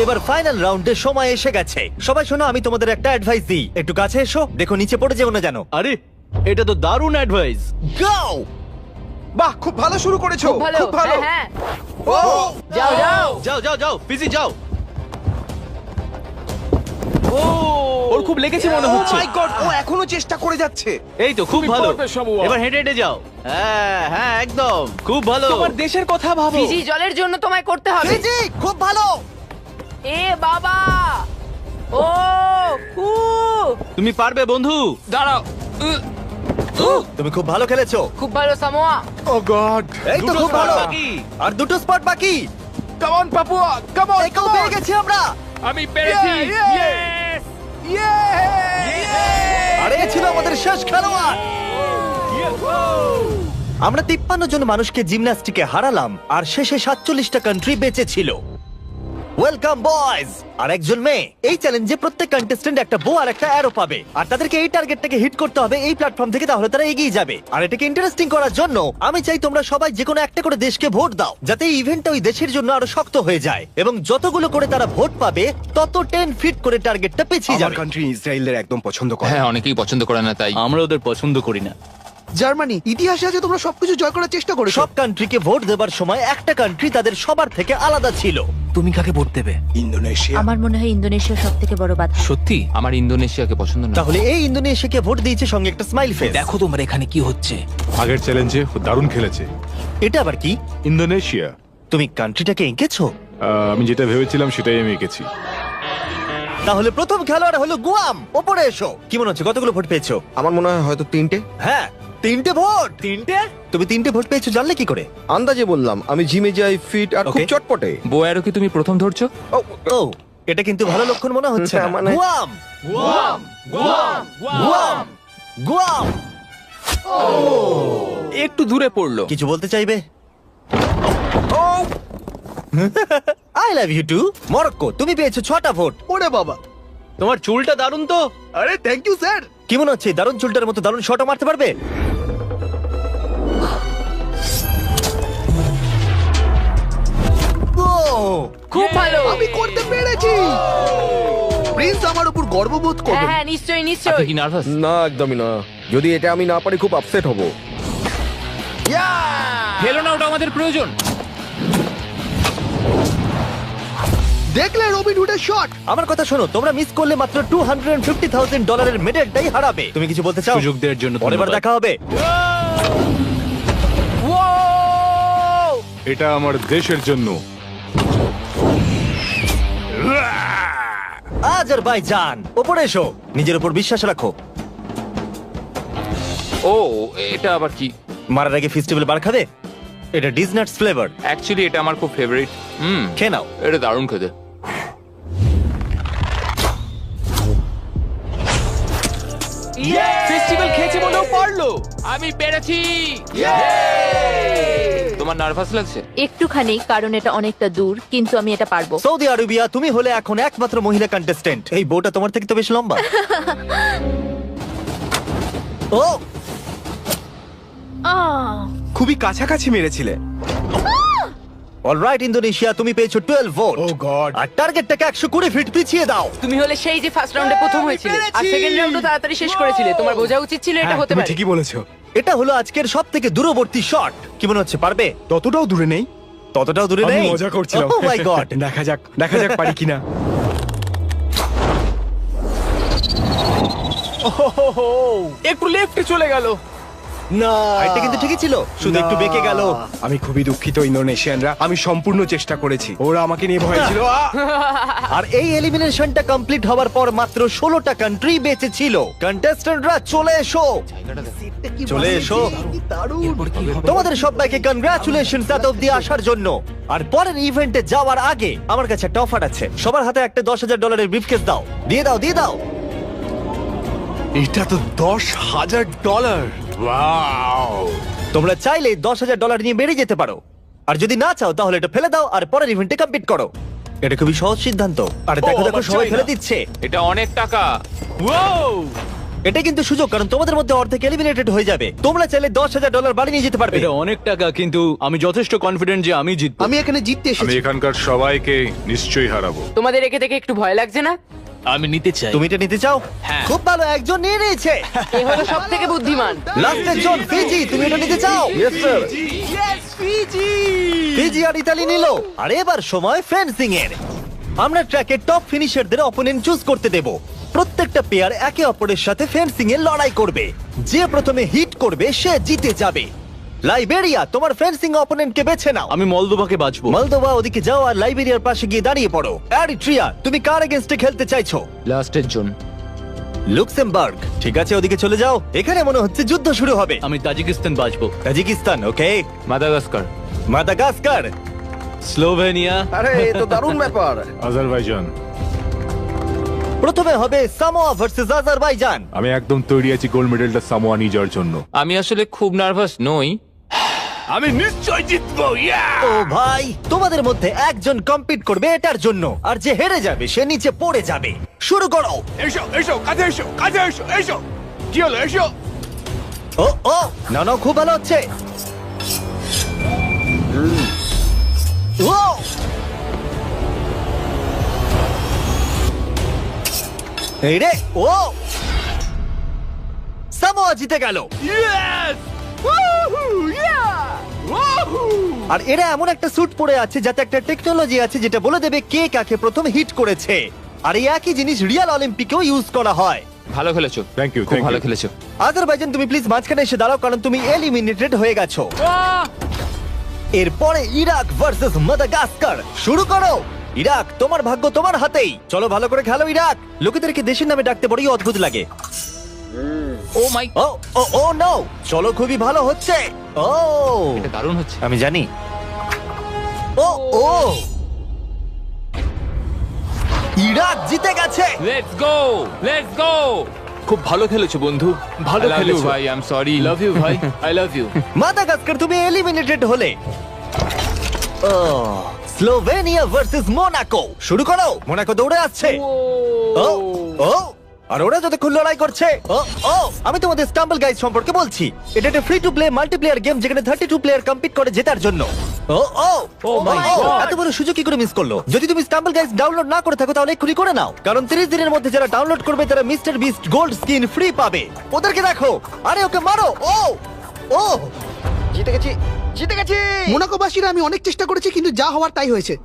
N: এবার ফাইনাল রাউন্ডের সময় এসে গেছে। সবাই শোনো, আমি তোমাদের একটা অ্যাডভাইস দিই, একটু কাছে এসো, দেখো নিচে পড়ে যেও না যেন।
G: আরে এটা তো দারুণ অ্যাডভাইস।
N: গো,
O: বাহ, খুব ভালো শুরু করেছো। খুব ভালো।
I: হ্যাঁ,
O: ও
I: যাও যাও
G: যাও যাও যাও, পিজি যাও। ও, ওর খুব লেগেছে মনে
O: ও
G: হচ্ছে।
O: মাই গড, ও এখনো চেষ্টা করে যাচ্ছে।
G: এই তো খুব
O: তুমি
G: ভালো।
O: পারবে, শামু।
G: এবার হেঁটে হেঁটে যাও। হ্যাঁ হ্যাঁ, একদম খুব ভালো। তোমার দেশের কথা ভাবো।
I: ফিজি, জলের জন্য তোমায় করতে হবে।
N: ফিজি, খুব ভালো।
I: এ বাবা, ও উ,
G: তুমি পারবে বন্ধু।
O: দাঁড়াও।
N: তুমি খুব ভালো খেলেছো।
I: খুব ভালো সামোয়া।
O: ও গড,
N: এই তো খুব ভালো। আর 2টো স্পট বাকি।
O: Come on Papua, come on.
N: একেও পেয়ে গেছি আমরা।
O: আমি পেরেছি। ইয়েস
N: আর এ ছিল আমাদের শেষ খেলোয়াড়। আমরা 53 জন মানুষকে জিমন্যাস্টিকে হারালাম, আর শেষে 47টা কান্ট্রি বেঁচে ছিল। Welcome boys. আর একজন মেয়ে। এই চ্যালেঞ্জে প্রত্যেক কন্টেস্ট্যান্ট একটা বো আর একটা অ্যারো পাবে, আর তাদেরকে এই টার্গেটটাকে হিট করতে হবে এই প্ল্যাটফর্ম থেকে, তাহলে তারা এগিয়ে যাবে। আর এটাকে ইন্টারেস্টিং করার জন্য আমি চাই তোমরা সবাই যে কোনো একটা করে দেশকে ভোট দাও, যাতে এই ইভেন্টটা ওই দেশের জন্য আরো শক্ত হয়ে যায়, এবং যতগুলো করে তারা ভোট পাবে তত 10 ফিট করে টার্গেটটা পিছিয়ে
O: আমার
N: যাবে।
O: কান্ট্রি ইসরায়েলের একদম পছন্দ করে।
P: হ্যাঁ, অনেকেই পছন্দ করে না, তাই
G: আমরা ওদের পছন্দ করি না।
O: জার্মানি, ইতিহাসে আছে তোমরা সবকিছু জয় করার চেষ্টা করেছো।
N: সব কান্ট্রিকে ভোট দেবার সময় একটা কান্ট্রি তাদের সবার থেকে আলাদা ছিল।
G: তুমি কাকে ভোট দেবে?
O: ইন্দোনেশিয়া।
Q: আমার মনে হয় ইন্দোনেশিয়া সব থেকে বড় বাধা।
P: সত্যি আমার ইন্দোনেশিয়াকে পছন্দ না।
N: তাহলে এই ইন্দোনেশিয়াকে ভোট দিয়েছে সঙ্গে একটা স্মাইল ফেস।
G: দেখো তোমার এখানে কি হচ্ছে।
R: আগের চ্যালেঞ্জে দারুণ খেলেছে।
N: এটা আবার কি?
R: ইন্দোনেশিয়া।
N: তুমি কান্ট্রিটাকে এঁকেছো?
R: আমি যেটা ভেবেছিলাম সেটাই আমি এঁকেছি।
N: তাহলে প্রথম খেলোয়াড় হলো গুয়াম। ওপরে এসো। কি মনে হচ্ছে কতগুলো ভোট পেয়েছো?
O: আমার মনে হয় হয়তো 3টে।
N: হ্যাঁ, 3টে ভোট। 3টে? তুমি 3টে ভোট পেয়েছো জানলে কি করে?
O: আন্দাজে বললাম, আমি জিমে যাই, ফিট আর খুব
N: Okay.
O: চটপটে।
P: বোয়ারও কি তুমি প্রথম ধরছো?
N: ও, এটা কিন্তু ভালো লক্ষণ মনে হচ্ছে না।
O: মানে-
N: গুয়াম, গুয়াম, গুয়াম, গুয়াম।
P: একটু দূরে পড়লো।
N: কিছু বলতে চাইবে? I love you too. Morocco, তুমি পেয়েছো 6টা ভোট।
O: ওরে বাবা,
G: তোমার চুলটা দারুণ তো।
O: আরে থ্যাংক ইউ স্যার।
N: কি মনে হচ্ছে দারুণ চুলটার মতো দারুণ শটও মারতে পারবে? ও,
I: খুব ভালো।
O: আমি করতে পেরেছি। প্রিন্স আমার উপর গর্ববোধ করবে।
I: হ্যাঁ, নিশ্চয়ই
P: আপনি
I: নিশ্চয়ই।
P: কি নার্ভাস?
O: না, একদমই না। যদি এটা আমি না পারি খুব আপসেট হব।
P: খেলো না, ওটা আমাদের প্রয়োজন।
O: দেখলে রবিন হুডের শট।
N: আমার কথা শোনো, তোমরা মিস করলে মাত্র $250,000 মেডেলটাই হারাবে। তুমি কিছু বলতে চাও?
G: সুযোগ দেওয়ার জন্য
N: পরের বার
G: ধন্যবাদ।
N: দেখা হবে।
R: এটা আমার দেশের জন্য।
N: আজারবাইজান, ওপরে এসো। নিজের উপর বিশ্বাস রাখো।
P: ও, এটা আবার কি?
N: মারার আগে ফেস্টিভ্যাল বার খাবে? এটা ডিজনাটস ফ্লেভার।
P: অ্যাকচুয়ালি এটা আমার খুব ফেভারিট।
N: খেয়ে নাও।
P: এটা দারুণ খেতে। ফেস্টিভ্যাল খেয়েছে বলেও পারলো। আমি পেরেছি। তোমার নার্ভাস লাগছে?
Q: একটুখানি, কারণ এটা অনেকটা দূর, কিন্তু আমি এটা পারবো।
N: সৌদি আরবিয়া, তুমি হলে এখন একমাত্র মহিলা কন্টেস্টেন্ট। এই বউটা তোমার থেকে তো বেশ লম্বা। ও,
O: খুবই কাছাকাছি মেরেছিলে।
N: অলরাইট ইন্দোনেশিয়া, তুমি পেয়েছো 12 ভোট।
O: ও গড।
N: আর টার্গেটটাকে 120 ফিট পিছিয়ে দাও।
I: তুমি হলে সেই যে ফার্স্ট রাউন্ডে প্রথম হয়েছিলে আর সেকেন্ড রাউন্ডও তাড়াতাড়ি শেষ করেছিলে। তোমার বোঝা উচিত ছিল এটা হতে
O: তুমি
I: পারে।
O: ঠিকই বলেছো।
N: এটা হলো আজকের সব থেকে দূরবর্তী শট। কি মনে হচ্ছে পারবে?
O: ততটাও দূরে নেই।
N: ততটাও দূরে
O: আমি
N: নেই।
O: মজা করছিলাম।
N: ও মাই গড।
O: দেখা যাক পারি কিনা।
P: একটু লেফটে চলে গেল।
O: না,
N: এটা কিন্তু ঠিকই ছিল, শুধু একটু বেঁকে গেল।
O: আমি খুবই দুঃখিত ইন্দোনেশিয়ানরা, আমি সম্পূর্ণ চেষ্টা করেছি। ওরা আমাকে নিয়ে ভয় ছিল।
N: আর এই এলিমিনেশনটা কমপ্লিট হওয়ার পর মাত্র 16টা কান্ট্রি বেঁচে ছিল। কন্টেস্ট্যান্টরা চলে এসো, চলে এসো। তোমাদের সবাইকে কনগ্রাচুলেশনস এত অব্দি আসার জন্য। আর পরের ইভেন্টে যাওয়ার আগে আমার কাছে একটা অফার আছে। সবার হাতে একটা $10,000 ব্রিফকেস দাও। দিয়ে দাও, দিয়ে দাও।
O: এটা তো $10,000।
N: তোমরা চাইলে $10,000 নিয়ে বেরিয়ে যেতে পারো, আর যদি না চাও তাহলে এটা ফেলে দাও আর পরের ইভেন্টে কমপ্লিট করো। এটা খুবই সহজ সিদ্ধান্ত। আর দেখো দেখো সবাই ফেলে দিচ্ছে।
P: এটা অনেক টাকা।
N: এটা কিন্তু সুযোগ, কারণ তোমাদের মধ্যে অর্ধেক এলিমিনেটেড হয়ে যাবে। তোমরা চাইলে $10,000 বাড়ি নিয়ে যেতে পারবে।
G: এটা অনেক টাকা, কিন্তু আমি যথেষ্ট কনফিডেন্ট যে আমি জিতবো।
O: আমি এখানে জিততে
R: আমি
O: এসেছি।
R: এখানকার সবাইকে নিশ্চয়ই হারাবো।
I: তোমাদের একে দেখে একটু ভয় লাগছে না?
G: আমি নিতে চাই।
N: তুমি এটা নিতে চাও? খুব ভালো, একজন নিয়ে নিয়েছে।
I: এ হলো সব থেকে বুদ্ধিমান।
N: লাস্টের জন ফিজি, তুমি এটা নিতে চাও?
O: Yes sir.
N: ফিজি আর ইতালি নিল। আর এবার সময় ফেন্সিং এর। আমরা ট্র্যাকে টপ ফিনিশারদের অপোনেন্ট চুজ করতে দেব। প্রত্যেকটা পেয়ার একে অপরের সাথে ফেন্সিং এ লড়াই করবে। যে প্রথমে হিট করবে সে জিতে যাবে। লাইবেরিয়া, তোমার ফেন্সিং অপোনেন্টকে বেছে নাও।
G: আমি মলদোভাকে বাঁচবো।
N: মলদোভা, ওদিকে যাও আর লাইবেরিয়ার পাশে গিয়ে দাঁড়িয়ে পড়ো। এরিট্রিয়া, তুমি কার এগেইনস্টে খেলতে চাইছো?
P: লাস্টের জন।
N: লুক্সেমবার্গ, ঠিক আছে, ওদিকে চলে যাও। এখানে মনে হচ্ছে যুদ্ধ শুরু হবে।
G: আমি তাজিকিস্তান বাঁচবো।
N: তাজিকিস্তান, ওকে।
P: মাদাগাস্কার।
N: মাদাগাস্কার।
G: স্লোভেনিয়া।
O: আরে এ তো দারুণ ব্যাপার।
R: আজারবাইজান।
N: প্রথমে হবে সামোয়া ভার্সেস আজারবাইজান।
R: আমি একদম তৈরি আছি গোল্ড মেডেলটা সামোয়া নিয়ে যাওয়ার জন্য।
P: আমি আসলে খুব নার্ভাস নই, আমি নিশ্চয় জিতবো।
N: ও ভাই, তোমাদের মধ্যে একজন কম্পিট করবে এটার জন্য, আর যে হেরে যাবে সে নিচে পড়ে যাবে। শুরু করো।
P: এসো এসো, কাছে এসো, কাছে এসো, এসো। কি হলো? এসো।
N: ও ও, না না, খুব ভালো হচ্ছে। ও এই রে, ও সামোয়া জিতে গেল। আর এরা এমন একটা স্যুট পরে আছে যাতে একটা টেকনোলজি আছে যেটা বলে দেবে কে কাকে প্রথম হিট করেছে। আর এই একই জিনিস রিয়াল অলিম্পিকেও ইউজ করা হয়।
P: ভালো খেলেছো।
R: থ্যাংক ইউ,
P: খুব ভালো খেলেছো।
N: আজারবাইজান, তুমি প্লিজ মাঝখানে এসে দাঁড়াও, কারণ তুমি এলিমিনেটেড হয়ে গেছো। এরপরে ইরাক ভার্সেস মাদাগাস্কার। শুরু করো। ইরাক, তোমার ভাগ্য তোমার হাতেই। চলো ভালো করে খেলো ইরাক। লোকেদেরকে দেশের নামে ডাকতে বড়ই অদ্ভুত লাগে।
P: ও মাই,
N: ও ও ও নো, চলো খুবই ভালো হচ্ছে। ও
P: এটা দারুণ হচ্ছে।
N: আমি জানি। ও ও, ইরাক জিতে গেছে।
P: Let's go, let's go. খুব ভালো খেলেছো বন্ধু, ভালো খেলেছো ভাই। I am sorry. Love you ভাই, আই লাভ ইউ।
N: মাদাগাস্কার, তুমি এলিমিনেটেড হলে। Slovenia versus Monaco. শুরু করো। মোনাকো দৌড়ে আসছে। ও ও, আর ওরা যতক্ষণ লড়াই করছে। ও ও, আমি তোমাদের স্টাম্বল গাইজ সম্পর্কে বলছি। এটা একটা free to play multiplayer game যেখানে 32 প্লেয়ার কম্পিট করে জেতার জন্য। ও ও ও মাই গড, এত বড় সুযোগ কি করে মিস করলো? যদি তুমি স্টাম্বল গাইজ ডাউনলোড না করে থাকো তাহলে এক্ষুনি করে নাও, কারণ 30 দিনের মধ্যে যারা ডাউনলোড করবে তারা mister beast gold skin free পাবে। ওদেরকে দেখো। আরে ওকে মারো। ও ও,
O: জিতে গেছি, জিতে গেছি। মোনাকোবাসীরা আমি অনেক চেষ্টা করেছি, কিন্তু যা হওয়ার তাই হয়েছে।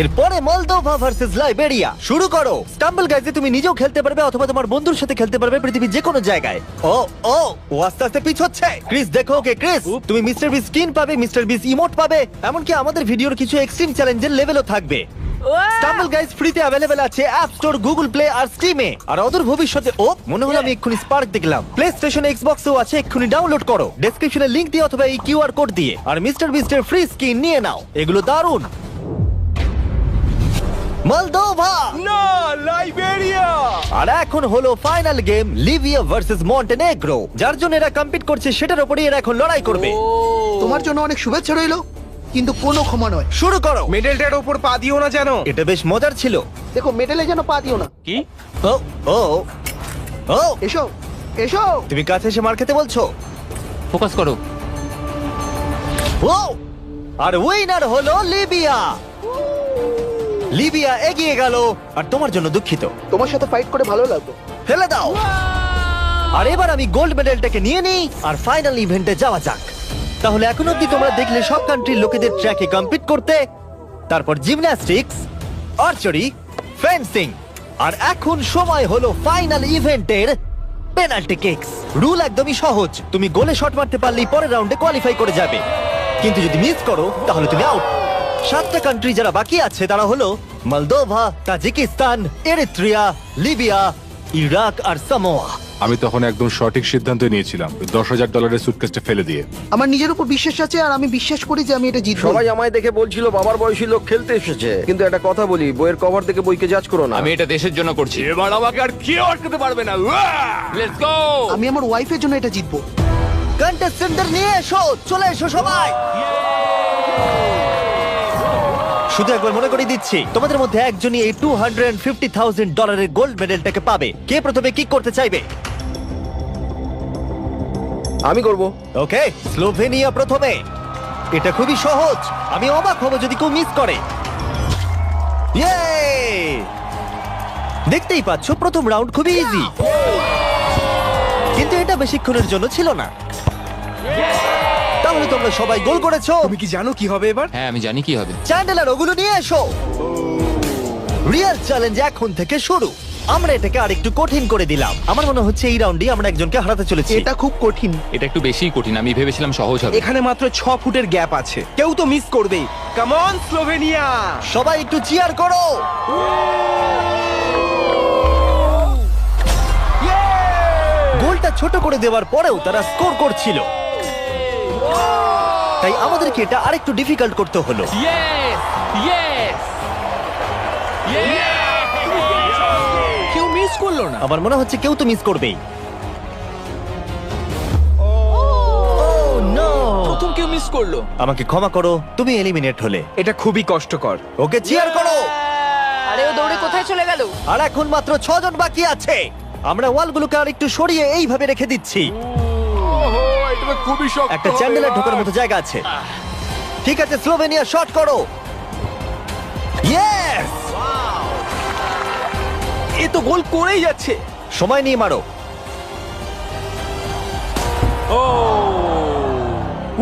N: এরপরে মলদোভা ভার্সেস লাইবেরিয়া। শুরু করো। স্টাম্বল গাইজে তুমি নিজেও খেলতে পারবে অথবা তোমার বন্ধুর সাথে খেলতে পারবে পৃথিবীর যে কোনো জায়গায়। ও ও, ও আস্তে আস্তে পিছোচ্ছে। ক্রিস দেখো ওকে। ক্রিস, তুমি মিস্টার বিস স্কিন পাবে, মিস্টার বিস ইমোট পাবে, এমনকি আমাদের ভিডিওর কিছু এক্সট্রিম চ্যালেঞ্জের লেভেলও থাকবে। স্টাম্বল গাইজ ফ্রিতে অ্যাভেলেবল আছে অ্যাপ স্টোর, গুগল প্লে আর স্টিমে। আর অদূর ভবিষ্যতে, ও মনে হলো আমি এক্ষুনি স্পার্ক দেখলাম, প্লে স্টেশন, এক্সবক্সেও আছে। এক্ষুনি ডাউনলোড করো ডেসক্রিপশনে লিংক দিয়ে অথবা এই কিউআর কোড দিয়ে, আর মিস্টার বিস্টের ফ্রি স্কিন নিয়ে নাও। এগুলো দারুণ। মলদোভা
O: না, লাইবেরিয়া।
N: আর এখন হলো final game, Libya versus Montenegro. যার জন্য এরা কম্পিট করছে সেটার উপরই এরা এখন লড়াই করবে।
O: তোমার জন্য অনেক শুভেচ্ছা রইলো, কিন্তু কোনো ক্ষমা নয়।
N: শুরু করো।
O: মেডেলটার উপর পা দিও না যেন।
N: এটা বেশ মজার ছিল।
O: দেখো, মেডেলে যেন পা দিও না।
P: কি?
N: ও ও ও,
O: এসো এসো।
N: তুমি কাছে এসে মার খেতে বলছো?
P: ফোকাস করো।
N: ও, আর উইনার হলো লিবিয়া। লিবিয়া এগিয়ে গেল। আর তোমার জন্য দুঃখিত।
O: তোমার সাথে ফাইট করে ভালো লাগলো।
N: ফেলে দাও। আর এবার আমি গোল্ড মেডেলটাকে নিয়ে নিই আর ফাইনাল ইভেন্টে যাওয়া যাক। তাহলে এখন অব্দি তোমরা দেখলে সব কান্ট্রির লোকেদের ট্র্যাকে কম্পিট করতে, তারপর জিমন্যাস্টিক্স, আর্চারি, ফেন্সিং, আর এখন সময় হলো ফাইনাল ইভেন্টের পেনাল্টি কিকস। রুল একদমই সহজ, তুমি গোলে শট মারতে পারলেই পরের রাউন্ডে কোয়ালিফাই করে যাবে, কিন্তু যদি মিস করো তাহলে তুমি আউট। 7টা কান্ট্রি যারা বাকি আছে তারা হলো Moldova, Tajikistan, Eritrea, Libya, Iraq আর সামোয়া।
R: আমি তখন একদম সঠিক সিদ্ধান্ত নিয়েছিলাম, $10,000 সুটকেসটা ফেলে দিয়ে।
O: আমার নিজের উপর বিশ্বাস আছে, আর আমি বিশ্বাস করি যে আমি এটা জিতবো।
S: সবাই আমায় দেখে বলছিল বাবার বয়সী লোক খেলতে এসেছে, কিন্তু একটা কথা বলি, বইয়ের কভার দেখে বইকে জাজ করো না।
P: আমি এটা দেশের জন্য করছি। এবার আমাকে আর কেউ আটকাতে পারবে না। Let's go.
O: আমি আমার ওয়াইফের জন্য এটা জিতবো।
N: কন্টেস্টেন্টদের নিয়ে এসো, চলে এসো সবাই। শুধু একবার মনে করিয়ে দিচ্ছি, তোমাদের মধ্যে একজনই এই $250,000 গোল্ড মেডেলটাকে পাবে। কে প্রথমে কিক করতে চাইবে?
S: আমি করব।
N: ওকে, স্লোভেনিয়া প্রথমে। এটা খুবই সহজ, আমি অবাক হব যদি কেউ মিস করে। ইয়ে! দেখতেই পাচ্ছ প্রথম রাউন্ড খুবই ইজি, কিন্তু এটা বেশিক্ষণের জন্য ছিল না। তাহলে তোমরা সবাই গোল করেছো।
O: তুমি কি জানো কি হবে এবার?
P: হ্যাঁ, আমি জানি কি হবে।
N: চ্যান্ডেলার, ওগুলো নিয়ে এসো। রিয়েল চ্যালেঞ্জ এখন থেকে শুরু। আমরা এটাকে আরেকটু কঠিন করে দিলাম। আমার মনে হচ্ছে এই রাউন্ডে আমরা একজনকে হারাতে চলেছি।
O: এটা খুব কঠিন।
P: এটা একটু বেশিই কঠিন, আমি ভেবেছিলাম সহজ হবে।
O: এখানে মাত্র 6 ফুটের গ্যাপ আছে, কেউ তো মিস করবেই। Come on Slovenia!
N: সবাই একটু চিয়ার করো। গোলটা ছোট করে দেওয়ার পরেও তারা স্কোর করছিল, তাই আমাদেরকে এটা আরেকটু ডিফিকাল্ট করতে হলো।
P: ইয়েস ইয়েস
O: কেউ মিস করলো না।
N: আমার মনে হচ্ছে কেউ তো মিস করবেই। ও নো!
P: মিস করলো।
N: আমাকে ক্ষমা করো, তুমি এলিমিনেট হলে।
O: এটা খুবই কষ্টকর।
N: ওকে চিয়ার করো।
I: আরে ও দৌড়ে কোথায় চলে গেল?
N: আর এখন মাত্র 6 জন বাকি আছে। আমরা ওয়ালগুলোকে আর একটু সরিয়ে এইভাবে রেখে দিচ্ছি।
P: ওহো, এটা খুবই শক্ত।
N: একটা চ্যান্ডেলের ঢোকার মতো জায়গা আছে। ঠিক আছে, স্লোভেনিয়া শট করো। ইয়েস!
P: এ তো গোল করেই যাচ্ছে।
N: সময় নিয়ে মারো।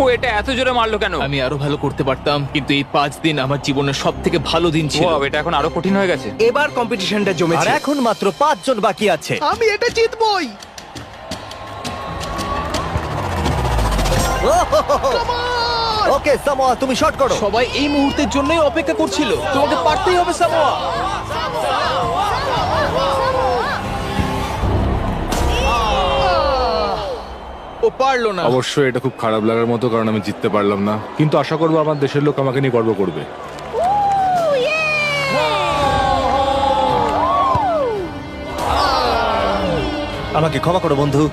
P: ও এটা এত জোরে মারলো কেন?
K: আমি আরো ভালো করতে পারতাম, কিন্তু এই 5 দিন আমার জীবনের সব থেকে ভালো দিন ছিল।
P: ওয়াও, এটা এখন আরো কঠিন হয়ে গেছে।
O: এবার কম্পিটিশনটা
N: আর
O: জমেছে।
N: এখন মাত্র 5 জন বাকি আছে।
O: আমি এটা জিতবই।
N: ওকে সামোয়া, তুমি শট করো।
K: সবাই এই মুহূর্তের জন্যই অপেক্ষা করছিল। তোমাকে পারতেই হবে সামোয়া। ও পারলো না।
R: অবশ্যই এটা খুব খারাপ লাগার মতো, কারণ আমি জিততে পারলাম না, কিন্তু আশা করবো আমার দেশের লোক আমাকে নিয়ে গর্ব করবে।
N: আমাকে ক্ষমা করো বন্ধু।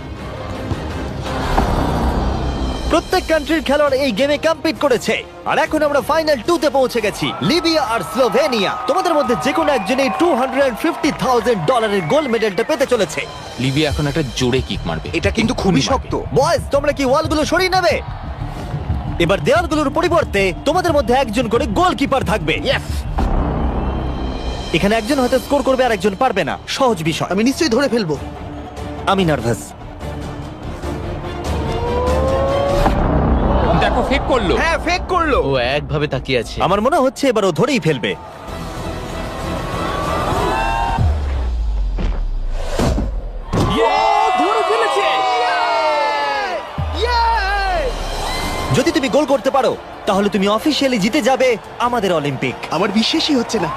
N: প্রত্যেক কান্ট্রির খেলোয়াড় এই গেমে কম্পিট করেছে, আর এখন আমরা ফাইনাল 2 তে পৌঁছে গেছি। লিবিয়া আর স্লোভেনিয়া। তোমাদের মধ্যে যে কোনো একজন এই $250,000 গোল্ড মেডেলটা পেতে চলেছে।
K: লিবিয়া এখন একটা জোরে কিক মারবে।
O: এটা কিন্তু খুবই শক্ত।
N: বয়েজ, তোমরা কি ওয়ালগুলো সরিয়ে নেবে? এবার দেওয়ালগুলোর পরিবর্তে তোমাদের মধ্যে একজন করে গোলকিপার থাকবে। এখানে একজন হয়তো স্কোর করবে আর একজন পারবে না। সহজ বিষয়।
O: আমি নিশ্চয়ই ধরে ফেলবো।
N: আমি নার্ভাস।
P: দেখো, ফেক করলো।
O: হ্যাঁ, ফেক করলো।
K: ও একভাবে তাকিয়ে আছে।
N: আমার মনে হচ্ছে এবার ও ধরেই ফেলবে।
P: ধরে ফেলেছে।
N: যদি তুমি গোল করতে পারো তাহলে তুমি অফিসিয়ালি জিতে যাবে আমাদের অলিম্পিক।
O: আমার বিশ্বাসই হচ্ছে না।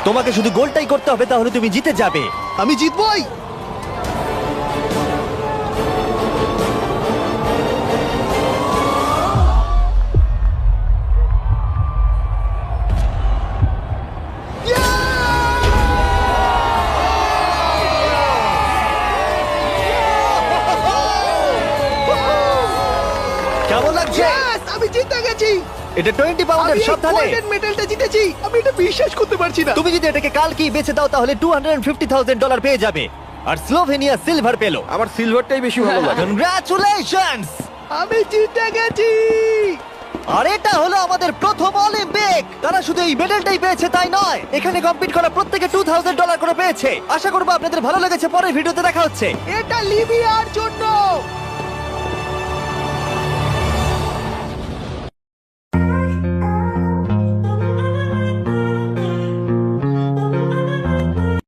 N: তোমাকে শুধু গোলটাই করতে হবে, তাহলে তুমি জিতে যাবে।
O: আমি জিতবই।
N: কেমন লাগছে?
O: আমি জিতে গেছি।
N: এটা 20 পাউন্ডের, সাবধানে।
O: গোল্ডেন মেডেলটা জিতেছি। আমি এটা বিশ্বাস করতে পারছি না।
N: তুমি যদি এটাকে কালকেই বেচে দাও তাহলে $250,000 পেয়ে যাবে। আর স্লোভেনিয়া সিলভার পেল।
S: আমার সিলভারটাই বেশি ভালো লাগে।
N: কনগ্রাচুলেশনস!
O: আমি জিতে গেছি।
N: আর এটা হলো আমাদের প্রথম অলিম্পিক। তারা শুধু এই মেডেলটাই পেয়েছে তাই নয়, এখানে কম্পিট করা প্রত্যেকে $2,000 করে পেয়েছে। আশা করবো আপনাদের ভালো লেগেছে। পরের ভিডিওতে দেখা হচ্ছে।
O: এটা লিবিয়ার জন্য।